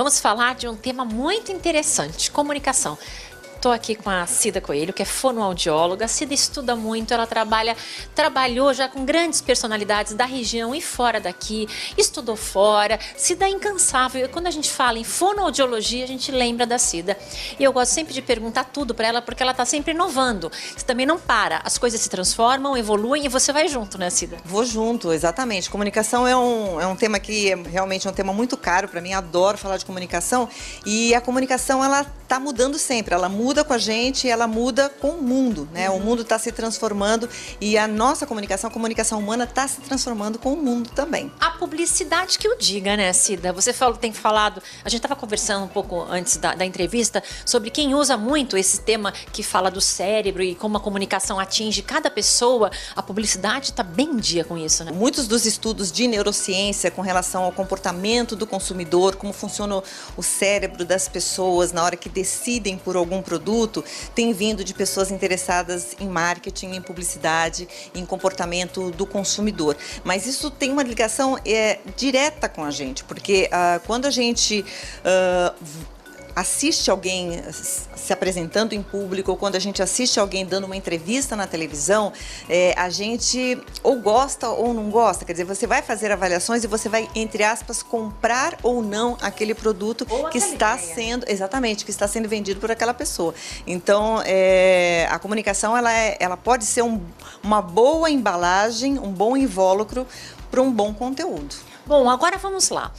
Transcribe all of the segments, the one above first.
Vamos falar de um tema muito interessante, comunicação. Estou aqui com a Cida Coelho, que é fonoaudióloga. A Cida estuda muito, ela trabalhou já com grandes personalidades da região e fora daqui, estudou fora. Cida é incansável. Quando a gente fala em fonoaudiologia, a gente lembra da Cida. E eu gosto sempre de perguntar tudo para ela, porque ela está sempre inovando. Você também não para, as coisas se transformam, evoluem e você vai junto, né, Cida? Vou junto, exatamente. Comunicação é um tema que realmente é um tema muito caro para mim, adoro falar de comunicação. E a comunicação, ela está mudando sempre, ela muda com a gente, ela muda com o mundo, né? O mundo está se transformando e a nossa comunicação, a comunicação humana está se transformando com o mundo também. A publicidade que o diga, né, Cida? Você tem falado, a gente estava conversando um pouco antes da entrevista sobre quem usa muito esse tema que fala do cérebro e como a comunicação atinge cada pessoa. A publicidade está bem em dia com isso, né? Muitos dos estudos de neurociência com relação ao comportamento do consumidor, como funciona o cérebro das pessoas na hora que decidem por algum produto, tem vindo de pessoas interessadas em marketing, em publicidade, em comportamento do consumidor. Mas isso tem uma ligação direta com a gente, porque quando a gente assiste alguém se apresentando em público, ou quando a gente assiste alguém dando uma entrevista na televisão, a gente ou gosta ou não gosta. Quer dizer, você vai fazer avaliações e você vai, entre aspas, comprar ou não aquele produto que está sendo, exatamente, que está sendo vendido por aquela pessoa. Então, a comunicação, ela pode ser uma boa embalagem, um bom invólucro para um bom conteúdo. Bom, agora vamos lá.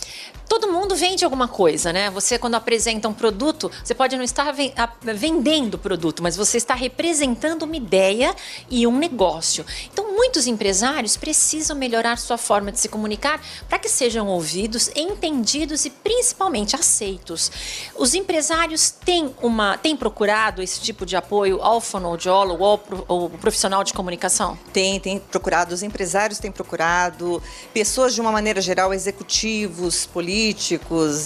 Todo mundo vende alguma coisa, né? Você, quando apresenta um produto, você pode não estar vendendo o produto, mas você está representando uma ideia e um negócio. Então, muitos empresários precisam melhorar sua forma de se comunicar para que sejam ouvidos, entendidos e principalmente aceitos. Os empresários têm procurado esse tipo de apoio ao fonoaudiólogo, ao profissional de comunicação? Tem procurado, os empresários têm procurado, pessoas de uma maneira geral, executivos, políticos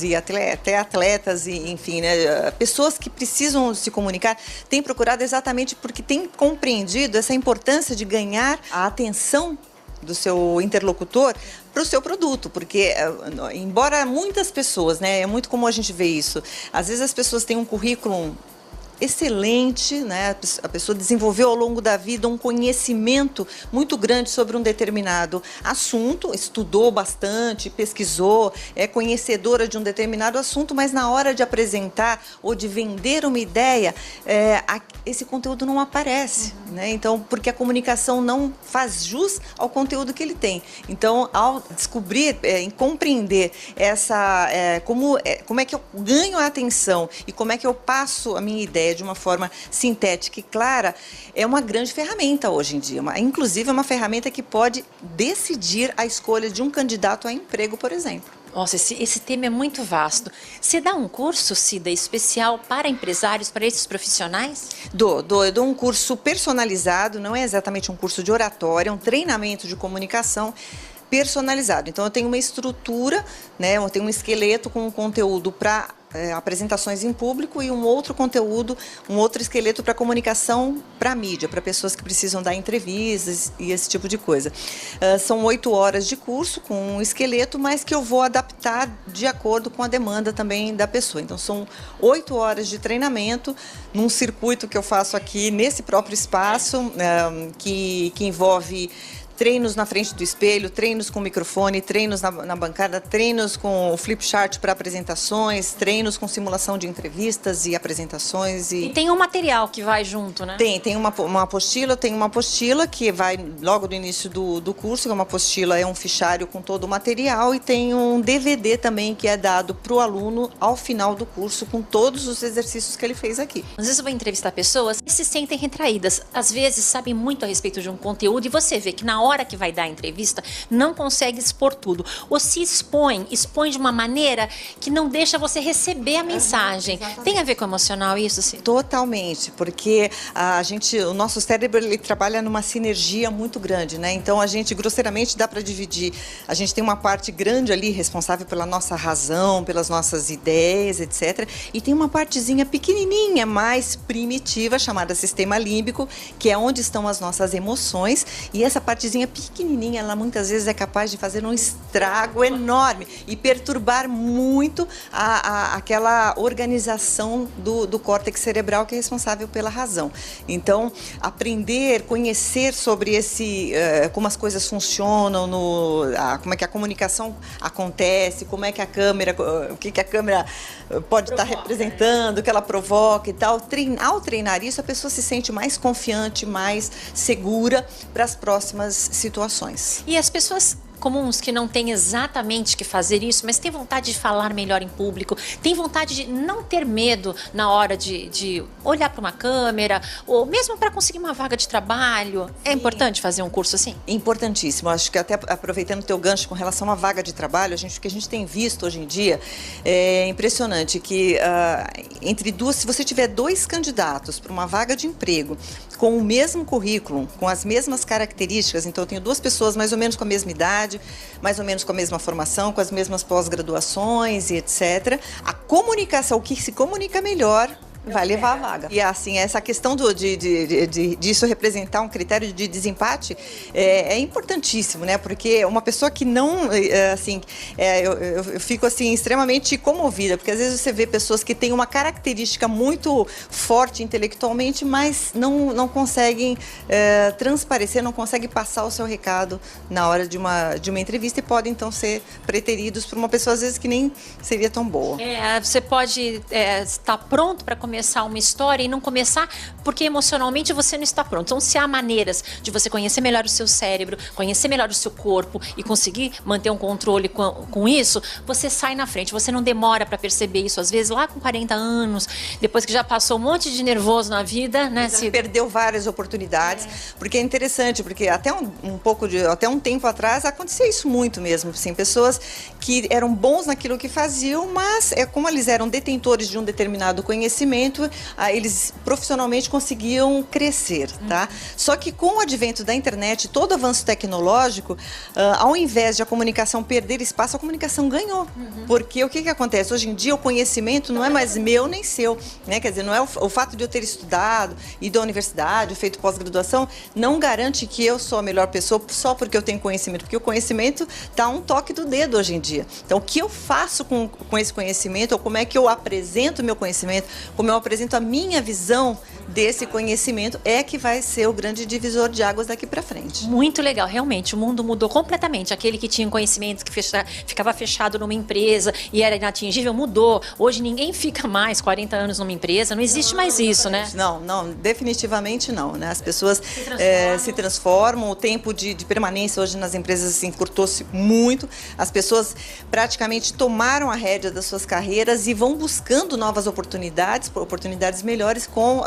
e até atletas, e, enfim, né, pessoas que precisam se comunicar, têm procurado exatamente porque têm compreendido essa importância de ganhar a atenção do seu interlocutor para o seu produto, porque embora muitas pessoas, né, é muito comum a gente ver isso, às vezes as pessoas têm um currículo excelente, né? A pessoa desenvolveu ao longo da vida um conhecimento muito grande sobre um determinado assunto, estudou bastante, pesquisou, é conhecedora de um determinado assunto, mas na hora de apresentar ou de vender uma ideia, esse conteúdo não aparece, né? Então, porque a comunicação não faz jus ao conteúdo que ele tem. Então, ao descobrir, compreender como é que eu ganho a atenção e como é que eu passo a minha ideia de uma forma sintética e clara, é uma grande ferramenta hoje em dia. Inclusive, é uma ferramenta que pode decidir a escolha de um candidato a emprego, por exemplo. Nossa, esse tema é muito vasto. Você dá um curso, Cida, especial para empresários, para esses profissionais? Eu dou um curso personalizado, não é exatamente um curso de oratória, é um treinamento de comunicação personalizado. Então, eu tenho uma estrutura, né, eu tenho um esqueleto com um conteúdo para apresentações em público e um outro conteúdo, um outro esqueleto para comunicação para mídia, para pessoas que precisam dar entrevistas e esse tipo de coisa. São 8 horas de curso com um esqueleto, mas que eu vou adaptar de acordo com a demanda também da pessoa. Então, são 8 horas de treinamento num circuito que eu faço aqui nesse próprio espaço, que envolve treinos na frente do espelho, treinos com microfone, treinos na bancada, treinos com o flip chart para apresentações, treinos com simulação de entrevistas e apresentações. E tem um material que vai junto, né? Tem uma apostila que vai logo no início do curso, que é uma apostila, é um fichário com todo o material, e tem um DVD também que é dado para o aluno ao final do curso com todos os exercícios que ele fez aqui. Às vezes eu vou entrevistar pessoas que se sentem retraídas, às vezes sabem muito a respeito de um conteúdo e você vê que na hora que vai dar a entrevista, não consegue expor tudo. Ou se expõe de uma maneira que não deixa você receber a mensagem. Tem a ver com o emocional isso, sim? Totalmente, porque o nosso cérebro, ele trabalha numa sinergia muito grande, né? Então, a gente, grosseiramente, dá para dividir. A gente tem uma parte grande ali, responsável pela nossa razão, pelas nossas ideias, etc. E tem uma partezinha pequenininha, mais primitiva, chamada sistema límbico, que é onde estão as nossas emoções. E essa partezinha coisinha pequenininha, ela muitas vezes é capaz de fazer um estrago enorme e perturbar muito aquela organização do córtex cerebral que é responsável pela razão. Então, aprender, conhecer sobre como as coisas funcionam, como é que a comunicação acontece, como é que a câmera, o que a câmera pode estar representando, o que ela provoca e tal. Ao treinar isso, a pessoa se sente mais confiante, mais segura para as próximas situações. E as pessoas comuns que não têm exatamente que fazer isso, mas têm vontade de falar melhor em público, têm vontade de não ter medo na hora de olhar para uma câmera, ou mesmo para conseguir uma vaga de trabalho. É importante fazer um curso assim? Importantíssimo. Acho que até aproveitando o teu gancho com relação à vaga de trabalho, o que a gente tem visto hoje em dia é impressionante que se você tiver 2 candidatos para uma vaga de emprego com o mesmo currículo, com as mesmas características, então eu tenho 2 pessoas mais ou menos com a mesma idade, mais ou menos com a mesma formação, com as mesmas pós-graduações e etc. A comunicação, o que se comunica melhor, vai levar a vaga. E assim, essa questão disso representar um critério de desempate é importantíssimo, né? Porque uma pessoa que não, eu fico assim extremamente comovida, porque às vezes você vê pessoas que têm uma característica muito forte intelectualmente, mas não conseguem transparecer, não conseguem passar o seu recado na hora de uma entrevista e podem então ser preteridos por uma pessoa às vezes que nem seria tão boa. Você pode estar pronto para começar uma história e não começar porque emocionalmente você não está pronto. Então, se há maneiras de você conhecer melhor o seu cérebro, conhecer melhor o seu corpo e conseguir manter um controle com isso, você sai na frente. Você não demora para perceber isso, às vezes, lá com 40 anos, depois que já passou um monte de nervoso na vida, né? Você perdeu várias oportunidades, porque é interessante, porque até um tempo atrás acontecia isso muito mesmo, assim, pessoas que eram bons naquilo que faziam, mas como eles eram detentores de um determinado conhecimento, eles profissionalmente conseguiam crescer, tá? Só que com o advento da internet, todo avanço tecnológico, ao invés de a comunicação perder espaço, a comunicação ganhou. Porque o que acontece? Hoje em dia o conhecimento não é mais meu nem seu, né? Quer dizer, não é o fato de eu ter estudado, ido à universidade, feito pós-graduação, não garante que eu sou a melhor pessoa só porque eu tenho conhecimento, porque o conhecimento está a um toque do dedo hoje em dia. Então, o que eu faço com esse conhecimento, ou como é que eu apresento o meu conhecimento, como eu apresento a minha visão desse conhecimento, é que vai ser o grande divisor de águas daqui para frente. Muito legal, realmente, o mundo mudou completamente. Aquele que tinha conhecimento, que ficava fechado numa empresa e era inatingível, mudou. Hoje ninguém fica mais 40 anos numa empresa, não existe mais isso, né? Não, definitivamente não, né? As pessoas se transformam, o tempo de permanência hoje nas empresas assim, encurtou-se muito, as pessoas praticamente tomaram a rédea das suas carreiras e vão buscando novas oportunidades melhores com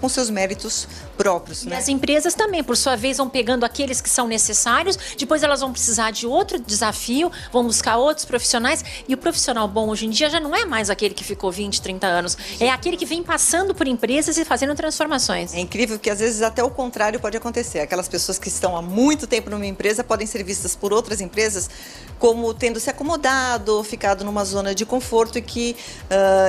seus méritos próprios. E né? as empresas também, por sua vez, vão pegando aqueles que são necessários, depois elas vão precisar de outro desafio, vão buscar outros profissionais, e o profissional bom hoje em dia já não é mais aquele que ficou 20, 30 anos, é aquele que vem passando por empresas e fazendo transformações. É incrível que às vezes até o contrário pode acontecer. Aquelas pessoas que estão há muito tempo numa empresa podem ser vistas por outras empresas como tendo se acomodado, ficado numa zona de conforto e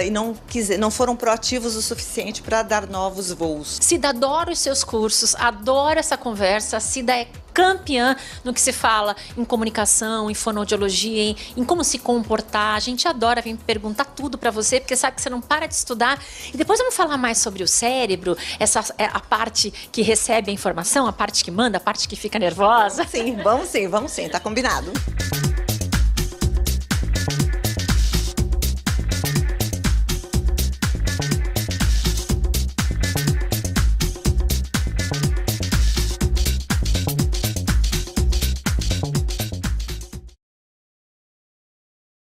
não foram proativos o suficiente para dar novos voos. Cida, adoro os seus cursos, adoro essa conversa. A Cida é campeã no que se fala em comunicação, em fonoaudiologia, em como se comportar. A gente adora vir perguntar tudo para você, porque sabe que você não para de estudar. E depois vamos falar mais sobre o cérebro, essa é a parte que recebe a informação, a parte que manda, a parte que fica nervosa. Sim, vamos sim, tá combinado.